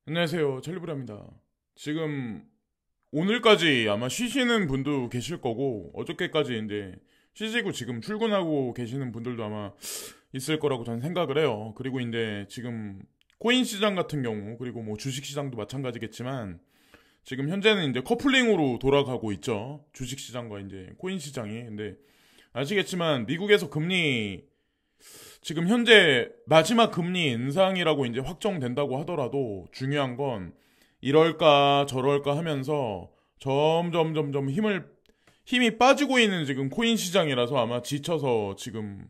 안녕하세요. 찰리브라입니다. 지금 오늘까지 아마 쉬시는 분도 계실 거고 어저께까지 이제 쉬시고 지금 출근하고 계시는 분들도 아마 있을 거라고 저는 생각을 해요. 그리고 이제 지금 코인 시장 같은 경우 그리고 뭐 주식 시장도 마찬가지겠지만 지금 현재는 이제 커플링으로 돌아가고 있죠. 주식 시장과 이제 코인 시장이. 근데 아시겠지만 미국에서 금리 지금 현재 마지막 금리 인상이라고 이제 확정된다고 하더라도 중요한 건 이럴까 저럴까 하면서 점점 힘이 빠지고 있는 지금 코인 시장이라서 아마 지쳐서 지금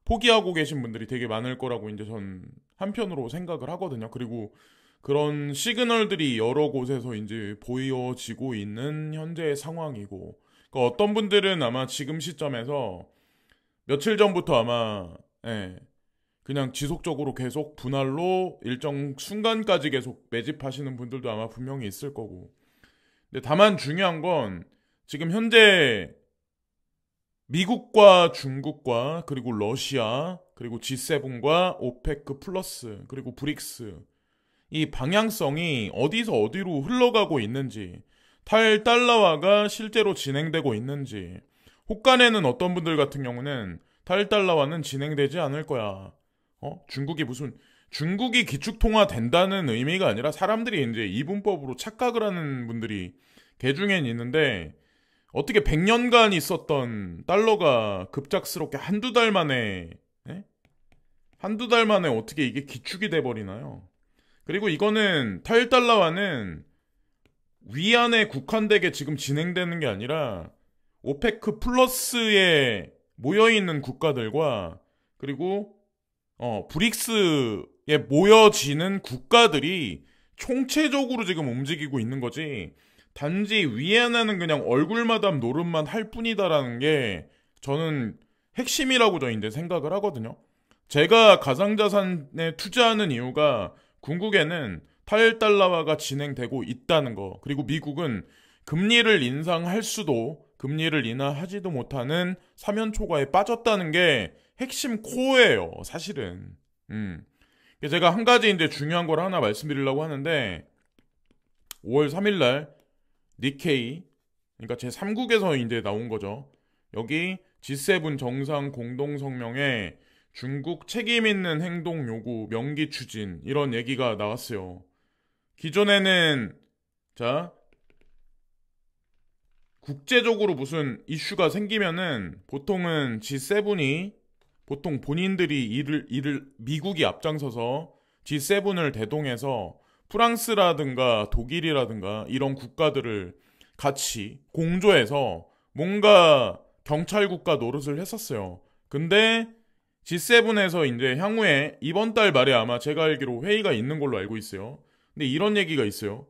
포기하고 계신 분들이 되게 많을 거라고 이제 전 한편으로 생각을 하거든요. 그리고 그런 시그널들이 여러 곳에서 이제 보여지고 있는 현재의 상황이고, 그러니까 어떤 분들은 아마 지금 시점에서 며칠 전부터 아마 그냥 지속적으로 계속 분할로 일정 순간까지 계속 매집하시는 분들도 아마 분명히 있을 거고. 근데 다만 중요한 건 지금 현재 미국과 중국과 그리고 러시아 그리고 G7과 오페크 플러스 그리고 브릭스 이 방향성이 어디서 어디로 흘러가고 있는지, 탈달러화가 실제로 진행되고 있는지, 혹간에는 어떤 분들 같은 경우는 탈달러화는 진행되지 않을 거야. 중국이 기축통화 된다는 의미가 아니라 사람들이 이제 이분법으로 착각을 하는 분들이 개중엔 있는데, 어떻게 100년간 있었던 달러가 급작스럽게 한두 달 만에, 예? 한두 달 만에 어떻게 이게 기축이 돼버리나요? 그리고 이거는 탈달러화는 위안에 국한되게 지금 진행되는 게 아니라 오페크 플러스에 모여있는 국가들과 그리고 브릭스에 모여지는 국가들이 총체적으로 지금 움직이고 있는 거지, 단지 위안화는 그냥 얼굴마담 노름만 할 뿐이다라는 게 저는 핵심이라고 저 이제 생각을 하거든요. 제가 가상자산에 투자하는 이유가 궁극에는 탈달러화가 진행되고 있다는 거, 그리고 미국은 금리를 인상할 수도 금리를 인하하지도 못하는 사면초가에 빠졌다는 게 핵심 코어예요, 사실은. 제가 한 가지 이제 중요한 걸 하나 말씀드리려고 하는데, 5월 3일날 니케이, 그러니까 제 3국에서 이제 나온 거죠. 여기 G7 정상 공동성명에 중국 책임 있는 행동 요구 명기 추진 이런 얘기가 나왔어요. 기존에는 자 국제적으로 무슨 이슈가 생기면은 보통은 G7이 보통 본인들이 이를 미국이 앞장서서 G7을 대동해서 프랑스라든가 독일이라든가 이런 국가들을 같이 공조해서 뭔가 경찰국가 노릇을 했었어요. 근데 G7에서 이제 향후에 이번 달 말에 아마 제가 알기로 회의가 있는 걸로 알고 있어요. 근데 이런 얘기가 있어요.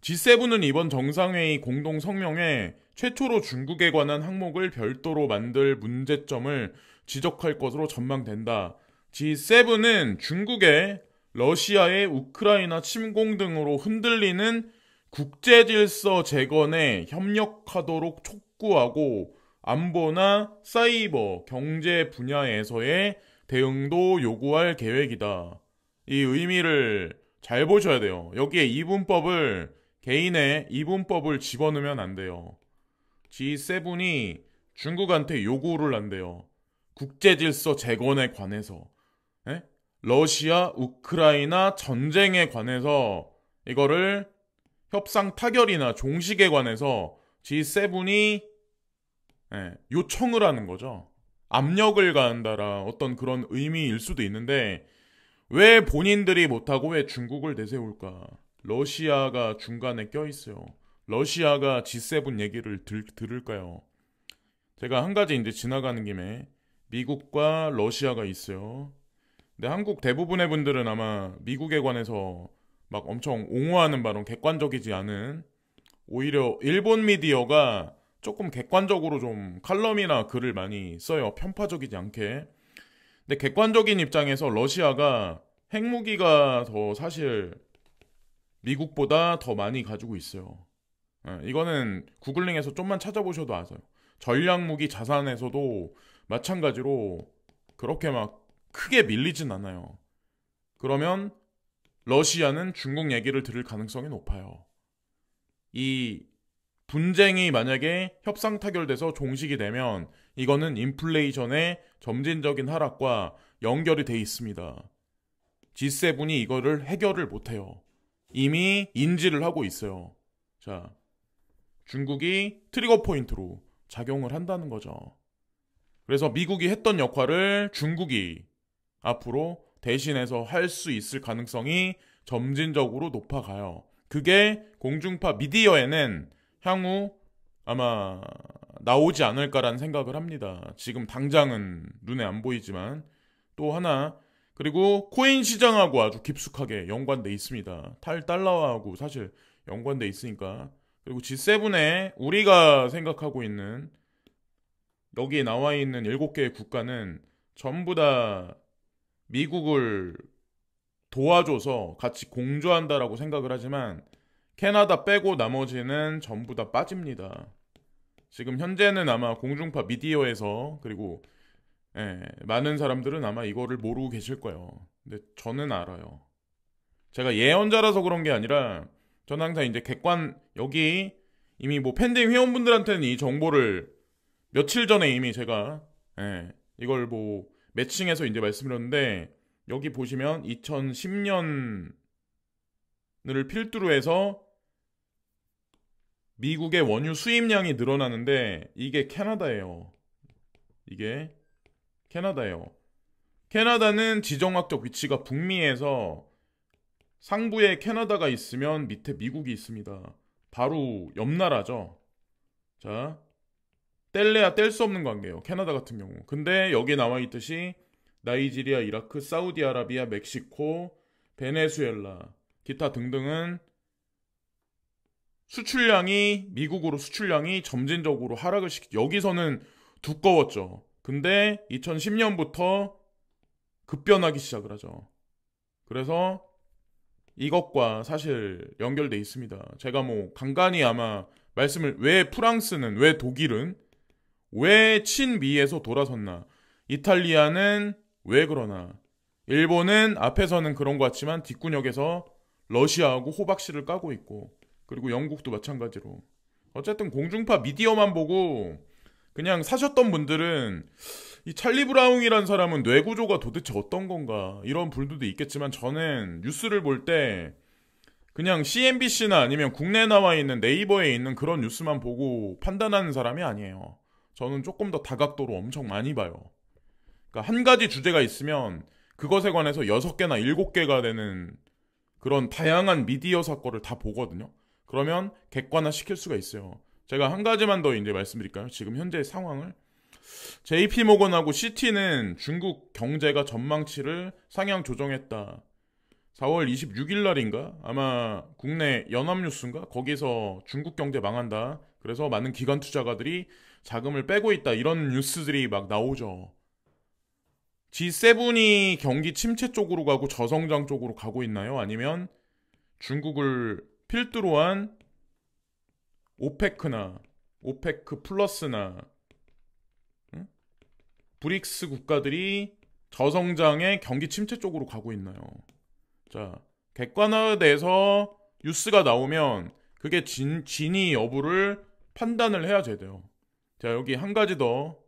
G7은 이번 정상회의 공동 성명에 최초로 중국에 관한 항목을 별도로 만들 문제점을 지적할 것으로 전망된다. G7은 중국의 러시아의 우크라이나 침공 등으로 흔들리는 국제 질서 재건에 협력하도록 촉구하고 안보나 사이버, 경제 분야에서의 대응도 요구할 계획이다. 이 의미를 잘 보셔야 돼요. 여기에 이분법을, 개인의 이분법을 집어넣으면 안 돼요. G7이 중국한테 요구를 한대요. 국제질서 재건에 관해서. 예? 러시아, 우크라이나 전쟁에 관해서 이거를 협상 타결이나 종식에 관해서 G7이 요청을 하는 거죠. 압력을 가한다라 어떤 그런 의미일 수도 있는데, 왜 본인들이 못하고 왜 중국을 내세울까? 러시아가 중간에 껴있어요. 러시아가 G7 얘기를 들을까요? 제가 한 가지 이제 지나가는 김에 미국과 러시아가 있어요. 근데 한국 대부분의 분들은 아마 미국에 관해서 막 엄청 옹호하는 바론, 객관적이지 않은, 오히려 일본 미디어가 조금 객관적으로 좀 칼럼이나 글을 많이 써요. 편파적이지 않게. 근데 객관적인 입장에서 러시아가 핵무기가 더 사실 미국보다 더 많이 가지고 있어요. 이거는 구글링에서 좀만 찾아보셔도 아세요. 전략무기 자산에서도 마찬가지로 그렇게 막 크게 밀리진 않아요. 그러면 러시아는 중국 얘기를 들을 가능성이 높아요. 이 분쟁이 만약에 협상 타결돼서 종식이 되면 이거는 인플레이션의 점진적인 하락과 연결이 돼 있습니다. G7이 이거를 해결을 못해요. 이미 인지를 하고 있어요. 자, 중국이 트리거 포인트로 작용을 한다는 거죠. 그래서 미국이 했던 역할을 중국이 앞으로 대신해서 할 수 있을 가능성이 점진적으로 높아가요. 그게 공중파 미디어에는 향후 아마 나오지 않을까라는 생각을 합니다. 지금 당장은 눈에 안 보이지만 또 하나 그리고 코인 시장하고 아주 깊숙하게 연관돼 있습니다. 달러하고 사실 연관돼 있으니까. 그리고 G7에 우리가 생각하고 있는 여기에 나와 있는 7개의 국가는 전부 다 미국을 도와줘서 같이 공조한다라고 생각을 하지만 캐나다 빼고 나머지는 전부 다 빠집니다. 지금 현재는 아마 공중파 미디어에서 그리고 많은 사람들은 아마 이거를 모르고 계실 거예요. 근데 저는 알아요. 제가 예언자라서 그런 게 아니라 저는 항상 이제 여기 이미 뭐 팬데믹 회원분들한테는 이 정보를 며칠 전에 이미 제가 이걸 뭐 매칭해서 이제 말씀드렸는데 여기 보시면 2010년을 필두로 해서 미국의 원유 수입량이 늘어나는데 이게 캐나다예요. 이게 캐나다예요. 캐나다는 지정학적 위치가 북미에서 상부에 캐나다가 있으면 밑에 미국이 있습니다. 바로 옆 나라죠. 자, 뗄래야 뗄 수 없는 관계예요. 캐나다 같은 경우. 근데 여기 나와 있듯이 나이지리아, 이라크, 사우디아라비아, 멕시코, 베네수엘라, 기타 등등은 미국으로 수출량이 점진적으로 하락을 여기서는 두꺼웠죠. 근데 2010년부터 급변하기 시작을 하죠. 그래서 이것과 사실 연결돼 있습니다. 제가 뭐 간간히 아마 왜 프랑스는, 왜 독일은, 왜 친미에서 돌아섰나, 이탈리아는 왜 그러나, 일본은 앞에서는 그런 것 같지만 뒷구녕에서 러시아하고 호박씨를 까고 있고, 그리고 영국도 마찬가지로. 어쨌든 공중파 미디어만 보고 그냥 사셨던 분들은 이 찰리 브라운이란 사람은 뇌구조가 도대체 어떤 건가 이런 분들도 있겠지만 저는 뉴스를 볼 때 그냥 CNBC나 아니면 국내에 나와 있는 네이버에 있는 그런 뉴스만 보고 판단하는 사람이 아니에요. 저는 조금 더 다각도로 엄청 많이 봐요. 그러니까 한 가지 주제가 있으면 그것에 관해서 6개나 7개가 되는 그런 다양한 미디어 사건을 다 보거든요. 그러면 객관화 시킬 수가 있어요. 제가 한 가지만 더 이제 말씀드릴까요? 지금 현재 상황을. JP모건하고 시티는 중국 경제가 전망치를 상향 조정했다. 4월 26일 날인가? 아마 국내 연합뉴스인가? 거기서 중국 경제 망한다. 그래서 많은 기관 투자가들이 자금을 빼고 있다. 이런 뉴스들이 막 나오죠. G7이 경기 침체 쪽으로 가고 저성장 쪽으로 가고 있나요? 아니면 중국을 필두로 한 오페크 플러스나 브릭스 국가들이 저성장의 경기 침체 쪽으로 가고 있나요? 자, 객관화돼서 뉴스가 나오면 그게 진위 여부를 판단을 해야 돼요. 자, 여기 한 가지 더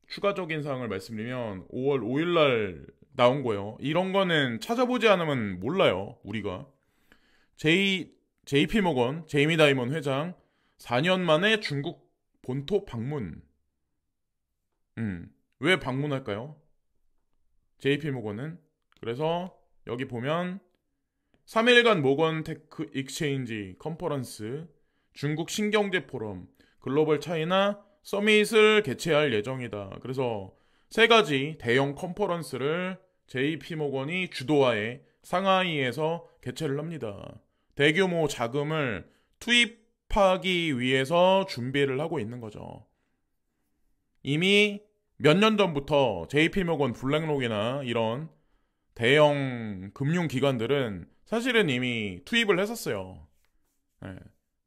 추가적인 사항을 말씀드리면 5월 5일 날 나온 거예요. 이런 거는 찾아보지 않으면 몰라요, 우리가. JP모건, 제이미 다이먼 회장 4년 만에 중국 본토 방문. 왜 방문할까요? JP모건은. 그래서 여기 보면 3일간 모건 테크 익스체인지 컨퍼런스, 중국 신경제 포럼, 글로벌 차이나 서밋을 개최할 예정이다. 그래서 3가지 대형 컨퍼런스를 JP모건이 주도하에 상하이에서 개최를 합니다. 대규모 자금을 투입하기 위해서 준비를 하고 있는 거죠. 이미 몇 년 전부터 JP모건 블랙록이나 이런 대형 금융기관들은 사실은 이미 투입을 했었어요.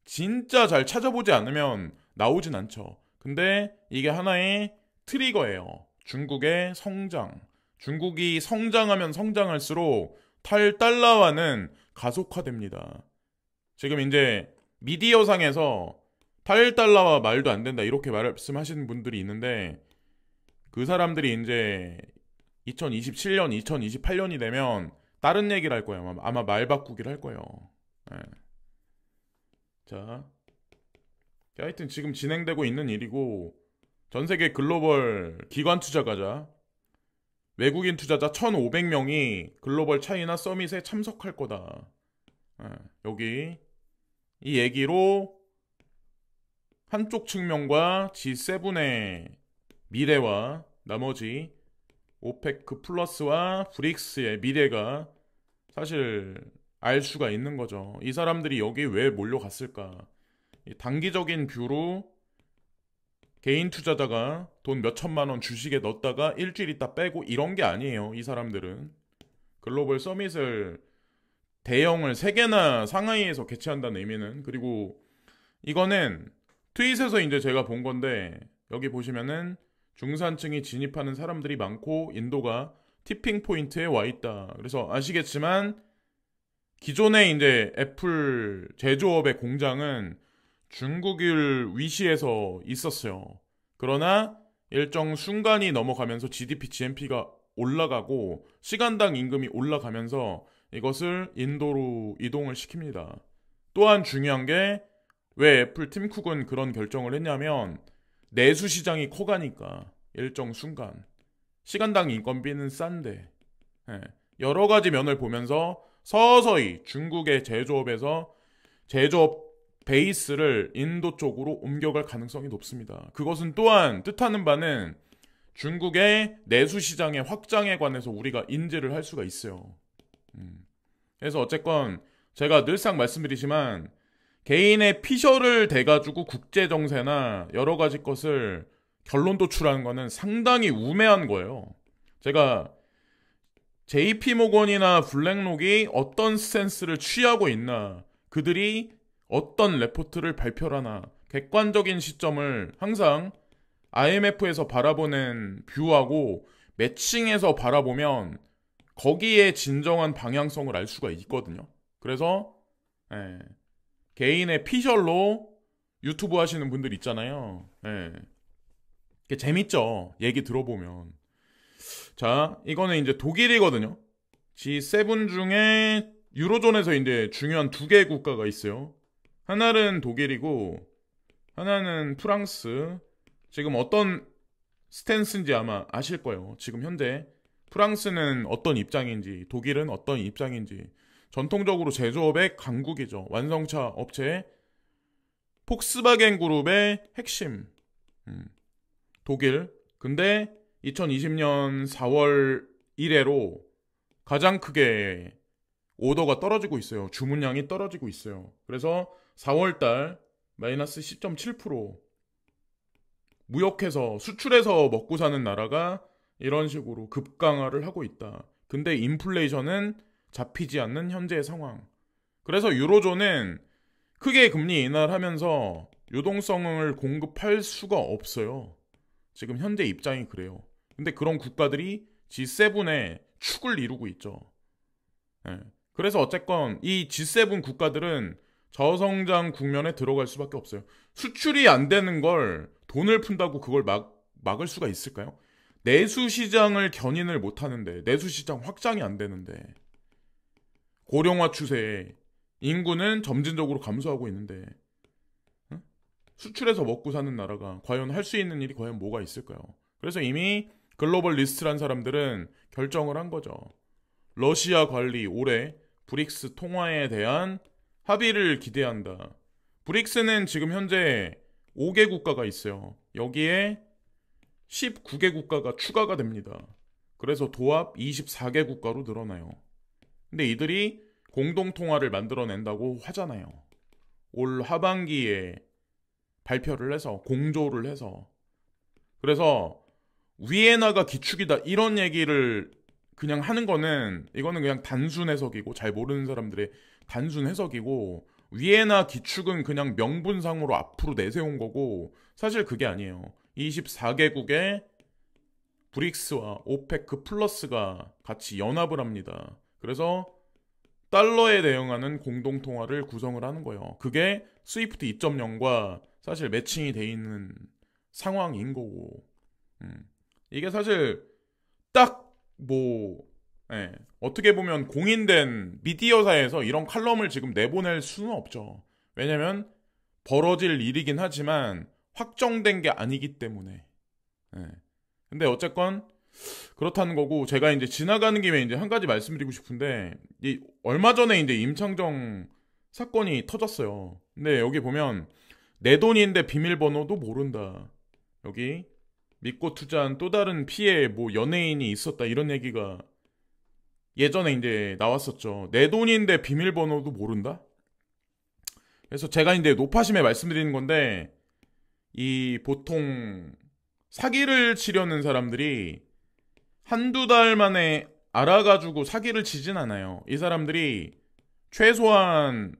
진짜 잘 찾아보지 않으면 나오진 않죠. 근데 이게 하나의 트리거예요. 중국의 성장. 중국이 성장하면 성장할수록 탈달러화는 가속화됩니다. 지금 이제 미디어상에서 탈달러화 말도 안 된다 이렇게 말씀하시는 분들이 있는데 그 사람들이 이제 2027년, 2028년이 되면 다른 얘기를 할 거예요. 아마 말 바꾸기를 할 거예요. 네. 자, 하여튼 지금 진행되고 있는 일이고 전 세계 글로벌 기관 투자가자 외국인 투자자 1,500명이 글로벌 차이나 서밋에 참석할 거다. 네. 여기 이 얘기로 한쪽 측면과 G7의 미래와 나머지 오페크 플러스와 브릭스의 미래가 사실 알 수가 있는 거죠. 이 사람들이 여기 왜 몰려갔을까? 단기적인 뷰로 개인 투자자가 돈 몇천만 원 주식에 넣었다가 일주일 있다 빼고 이런 게 아니에요. 이 사람들은 글로벌 서밋을 대형을 3개나 상하이에서 개최한다는 의미는 그리고 이거는 트윗에서 이제 제가 본 건데 여기 보시면은 중산층이 진입하는 사람들이 많고 인도가 티핑 포인트에 와 있다. 그래서 아시겠지만 기존에 이제 애플 제조업의 공장은 중국을 위시해서 있었어요. 그러나 일정 순간이 넘어가면서 GDP, GNP가 올라가고 시간당 임금이 올라가면서 이것을 인도로 이동을 시킵니다. 또한 중요한 게 왜 애플 팀 쿡은 그런 결정을 했냐면 내수 시장이 커가니까 일정 순간 시간당 인건비는 싼데 여러 가지 면을 보면서 서서히 중국의 제조업에서 제조업 베이스를 인도 쪽으로 옮겨갈 가능성이 높습니다. 그것은 또한 뜻하는 바는 중국의 내수 시장의 확장에 관해서 우리가 인지를 할 수가 있어요. 그래서 어쨌건 제가 늘상 말씀드리지만 개인의 피셜을 대가지고 국제정세나 여러 가지 것을 결론 도출하는 거는 상당히 우매한 거예요. 제가 JP모건이나 블랙록이 어떤 스탠스를 취하고 있나, 그들이 어떤 레포트를 발표하나, 객관적인 시점을 항상 IMF에서 바라보는 뷰하고 매칭해서 바라보면 거기에 진정한 방향성을 알 수가 있거든요. 그래서 개인의 피셜로 유튜브 하시는 분들 있잖아요. 재밌죠. 얘기 들어보면. 자, 이거는 이제 독일이거든요. G7 중에 유로존에서 이제 중요한 2개의 국가가 있어요. 하나는 독일이고 하나는 프랑스. 지금 어떤 스탠스인지 아마 아실 거예요. 지금 현재 프랑스는 어떤 입장인지, 독일은 어떤 입장인지. 전통적으로 제조업의 강국이죠. 완성차 업체 폭스바겐 그룹의 핵심 독일. 근데 2020년 4월 이래로 가장 크게 오더가 떨어지고 있어요. 주문량이 떨어지고 있어요. 그래서 4월달 마이너스 10.7% 무역해서 수출해서 먹고 사는 나라가 이런 식으로 급강화를 하고 있다. 근데 인플레이션은 잡히지 않는 현재의 상황. 그래서 유로존은 크게 금리 인하하면서 유동성을 공급할 수가 없어요. 지금 현재 입장이 그래요. 근데 그런 국가들이 G7의 축을 이루고 있죠. 그래서 어쨌건 이 G7 국가들은 저성장 국면에 들어갈 수밖에 없어요. 수출이 안 되는 걸 돈을 푼다고 그걸 막을 수가 있을까요? 내수 시장을 견인을 못 하는데, 내수 시장 확장이 안 되는데, 고령화 추세에 인구는 점진적으로 감소하고 있는데 수출해서 먹고 사는 나라가 과연 할 수 있는 일이 과연 뭐가 있을까요? 그래서 이미 글로벌 리스트란 사람들은 결정을 한 거죠. 러시아 관리 올해 브릭스 통화에 대한 합의를 기대한다. 브릭스는 지금 현재 5개 국가가 있어요. 여기에 19개 국가가 추가가 됩니다. 그래서 도합 24개 국가로 늘어나요. 근데 이들이 공동통화를 만들어낸다고 하잖아요. 올 하반기에 발표를 해서 공조를 해서. 그래서 위에나가 기축이다 이런 얘기를 그냥 하는 거는 이거는 그냥 단순 해석이고 잘 모르는 사람들의 단순 해석이고 위에나 기축은 그냥 명분상으로 앞으로 내세운 거고 사실 그게 아니에요. 24개국의 브릭스와 오페크 플러스가 같이 연합을 합니다. 그래서 달러에 대응하는 공동통화를 구성을 하는 거예요. 그게 스위프트 2.0과 사실 매칭이 돼 있는 상황인 거고, 이게 사실 딱 뭐, 예, 어떻게 보면 공인된 미디어사에서 이런 칼럼을 지금 내보낼 수는 없죠. 왜냐면 벌어질 일이긴 하지만 확정된 게 아니기 때문에. 예. 근데 어쨌건 그렇다는 거고, 제가 이제 지나가는 김에 이제 한 가지 말씀드리고 싶은데, 얼마 전에 이제 임창정 사건이 터졌어요. 근데 여기 보면 내 돈인데 비밀번호도 모른다. 여기 믿고 투자한 또 다른 피해 뭐 연예인이 있었다 이런 얘기가 예전에 이제 나왔었죠. 내 돈인데 비밀번호도 모른다? 그래서 제가 이제 노파심에 말씀드리는 건데, 이 보통 사기를 치려는 사람들이 한두 달 만에 알아가지고 사기를 치진 않아요. 이 사람들이 최소한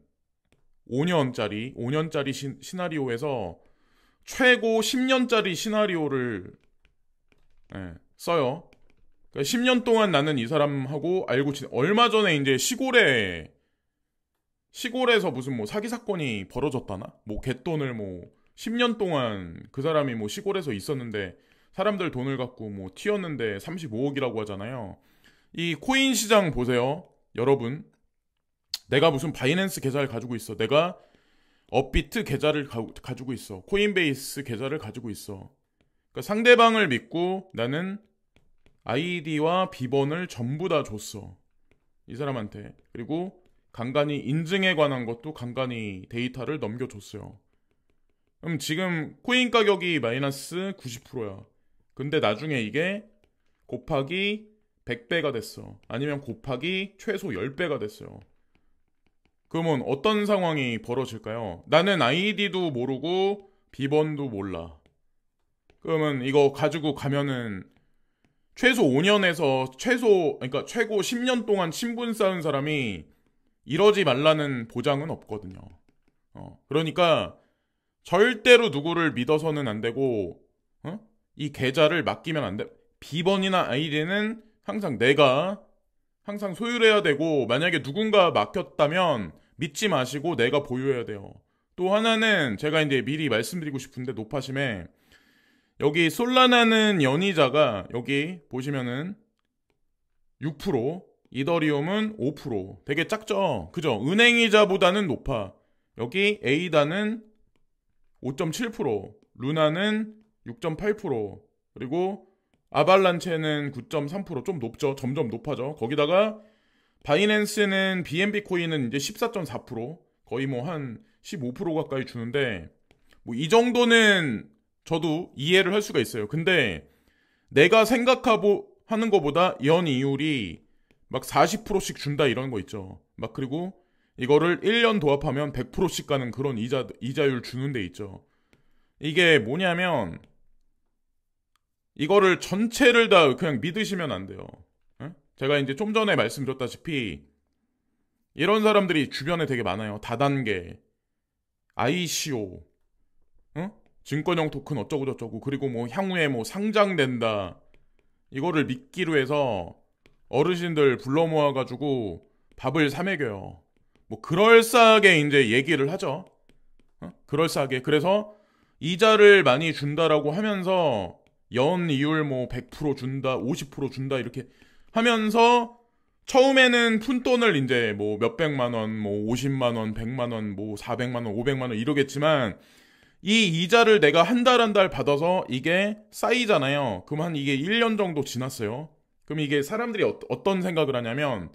5년짜리 시나리오에서 최고 10년짜리 시나리오를 써요. 그러니까 10년 동안 나는 이 사람하고 알고 얼마 전에 이제 시골에서 무슨 뭐 사기 사건이 벌어졌다나? 뭐 갯돈을 뭐 10년 동안 그 사람이 뭐 시골에서 있었는데 사람들 돈을 갖고 뭐 튀었는데 35억이라고 하잖아요. 이 코인 시장 보세요. 여러분. 내가 무슨 바이낸스 계좌를 가지고 있어. 내가 업비트 계좌를 가지고 있어. 코인베이스 계좌를 가지고 있어. 그러니까 상대방을 믿고 나는 아이디와 비번을 전부 다 줬어. 이 사람한테. 그리고 간간히 인증에 관한 것도 간간히 데이터를 넘겨줬어요. 그럼 지금 코인 가격이 마이너스 90%야. 근데 나중에 이게 곱하기 100배가 됐어. 아니면 곱하기 최소 10배가 됐어요. 그러면 어떤 상황이 벌어질까요? 나는 아이디도 모르고 비번도 몰라. 그러면 이거 가지고 가면은 최소 5년에서 그러니까 최고 10년 동안 친분 쌓은 사람이 이러지 말라는 보장은 없거든요. 그러니까 절대로 누구를 믿어서는 안 되고, 이 계좌를 맡기면 안 돼. 비번이나 아이디는 항상 내가 항상 소유해야 되고, 만약에 누군가 맡겼다면 믿지 마시고 내가 보유해야 돼요. 또 하나는 제가 이제 미리 말씀드리고 싶은데, 노파심에 여기 솔라나는 연이자가 여기 보시면은 6%, 이더리움은 5%. 되게 작죠? 그죠? 은행이자보다는 높아. 여기 에이다는 5.7%, 루나는 6.8%, 그리고 아발란체는 9.3%. 좀 높죠? 점점 높아져. 거기다가 바이낸스는 BNB 코인은 이제 14.4%, 거의 뭐 한 15% 가까이 주는데, 뭐 이 정도는 저도 이해를 할 수가 있어요. 근데 내가 생각하고 하는 것보다 연 이율이 막 40%씩 준다 이런 거 있죠. 막 그리고 이거를 1년 도합하면 100%씩 가는 그런 이자율 주는 데 있죠. 이게 뭐냐면 이거를 전체를 다 그냥 믿으시면 안 돼요. 제가 이제 좀 전에 말씀드렸다시피 이런 사람들이 주변에 되게 많아요. 다단계, ICO, 증권형 토큰 어쩌고저쩌고, 그리고 뭐 향후에 뭐 상장된다, 이거를 믿기로 해서 어르신들 불러 모아가지고 밥을 사 먹여요. 뭐 그럴싸하게 이제 얘기를 하죠. 그럴싸하게. 그래서 이자를 많이 준다라고 하면서 연 이율 뭐 100% 준다, 50% 준다 이렇게 하면서 처음에는 푼돈을 이제 뭐 몇백만 원, 뭐 50만 원, 100만 원, 뭐 400만 원, 500만 원 이러겠지만 이 이자를 내가 한 달 한 달 받아서 이게 쌓이잖아요. 그럼 한 이게 1년 정도 지났어요. 그럼 이게 사람들이 어떤 생각을 하냐면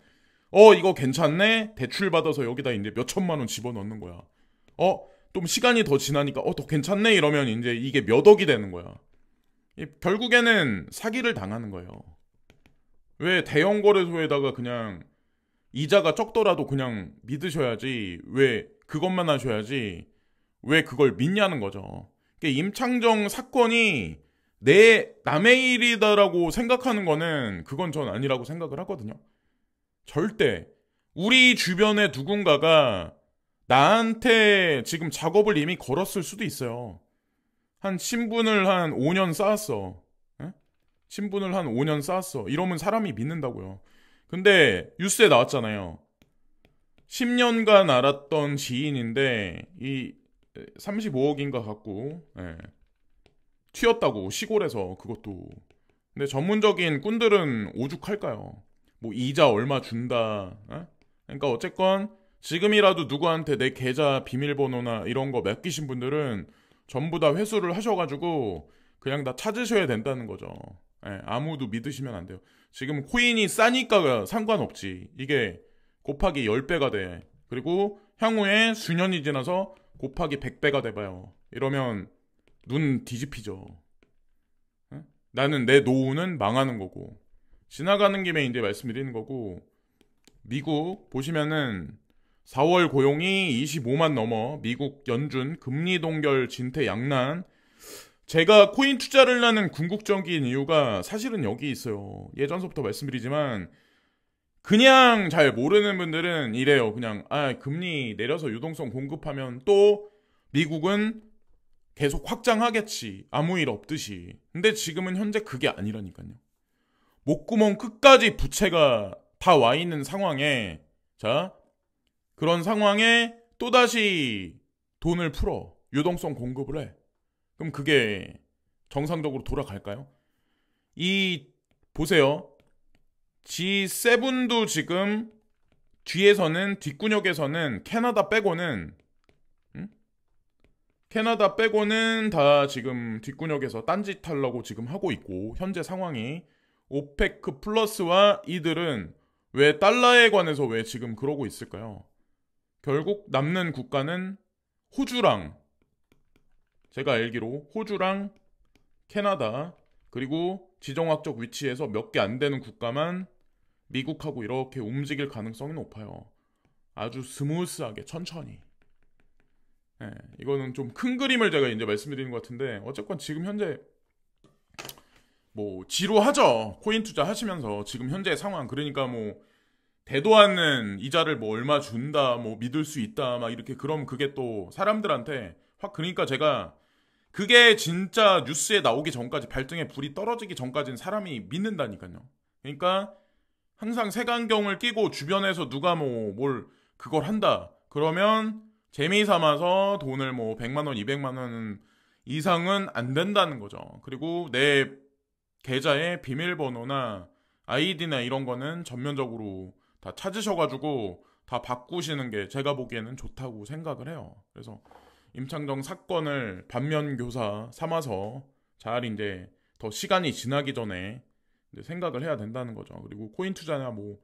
이거 괜찮네? 대출 받아서 여기다 이제 몇 천만 원 집어넣는 거야. 좀 시간이 더 지나니까 더 괜찮네? 이러면 이제 이게 몇 억이 되는 거야. 결국에는 사기를 당하는 거예요. 왜 대형 거래소에다가 그냥 이자가 적더라도 그냥 믿으셔야지, 왜 그것만 하셔야지 왜 그걸 믿냐는 거죠. 임창정 사건이 남의 일이다라고 생각하는 거는 그건 전 아니라고 생각을 하거든요. 절대 우리 주변에 누군가가 나한테 지금 작업을 이미 걸었을 수도 있어요. 한 신분을 한 5년 쌓았어. 신분을 한 5년 쌓았어. 이러면 사람이 믿는다고요. 근데 뉴스에 나왔잖아요. 10년간 알았던 지인인데 이 35억인가 갖고 튀었다고 시골에서 그것도. 근데 전문적인 꾼들은 오죽할까요? 뭐 이자 얼마 준다. 그러니까 어쨌건 지금이라도 누구한테 내 계좌 비밀번호나 이런 거 맡기신 분들은 전부 다 회수를 하셔가지고 그냥 다 찾으셔야 된다는 거죠. 아무도 믿으시면 안 돼요. 지금 코인이 싸니까 상관없지. 이게 곱하기 10배가 돼. 그리고 향후에 수년이 지나서 곱하기 100배가 돼봐요. 이러면 눈 뒤집히죠. 나는 내 노후는 망하는 거고. 지나가는 김에 이제 말씀드리는 거고. 미국 보시면은 4월 고용이 25만 넘어. 미국 연준 금리 동결 진퇴 양난. 제가 코인 투자를 하는 궁극적인 이유가 사실은 여기 있어요. 예전서부터 말씀드리지만 그냥 잘 모르는 분들은 이래요. 그냥 금리 내려서 유동성 공급하면 또 미국은 계속 확장하겠지. 아무 일 없듯이. 근데 지금은 현재 그게 아니라니까요. 목구멍 끝까지 부채가 다 와 있는 상황에, 자, 그런 상황에 또다시 돈을 풀어. 유동성 공급을 해. 그럼 그게 정상적으로 돌아갈까요? 보세요. G7도 지금 뒤에서는, 뒷구녕에서는 캐나다 빼고는 다 지금 뒷구녕에서 딴짓 하려고 지금 하고 있고, 현재 상황이 오페크 플러스와 이들은 왜 달러에 관해서 왜 지금 그러고 있을까요? 결국 남는 국가는 호주랑, 제가 알기로 호주랑 캐나다, 그리고 지정학적 위치에서 몇 개 안 되는 국가만 미국하고 이렇게 움직일 가능성이 높아요. 아주 스무스하게 천천히. 이거는 좀 큰 그림을 제가 이제 말씀드리는 것 같은데, 어쨌건 지금 현재 뭐 지루하죠. 코인 투자 하시면서 지금 현재 상황. 그러니까 뭐 대도 않는 이자를 뭐 얼마 준다, 뭐 믿을 수 있다, 막 이렇게. 그럼 그게 또 사람들한테 확, 그러니까 제가 그게 진짜 뉴스에 나오기 전까지, 발등에 불이 떨어지기 전까지는 사람이 믿는다니까요. 그러니까 항상 색안경을 끼고 주변에서 누가 뭐 뭘 그걸 한다 그러면 재미 삼아서 돈을 뭐 100만 원, 200만 원 이상은 안 된다는 거죠. 그리고 내 계좌의 비밀번호나 아이디나 이런 거는 전면적으로 다 찾으셔가지고 다 바꾸시는 게 제가 보기에는 좋다고 생각을 해요. 그래서 임창정 사건을 반면교사 삼아서 잘 이제 더 시간이 지나기 전에 이제 생각을 해야 된다는 거죠. 그리고 코인 투자나 뭐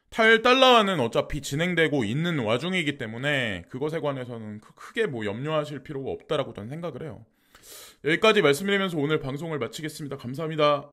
탈달러화는 어차피 진행되고 있는 와중이기 때문에 그것에 관해서는 크게 뭐 염려하실 필요가 없다라고 저는 생각을 해요. 여기까지 말씀드리면서 오늘 방송을 마치겠습니다. 감사합니다.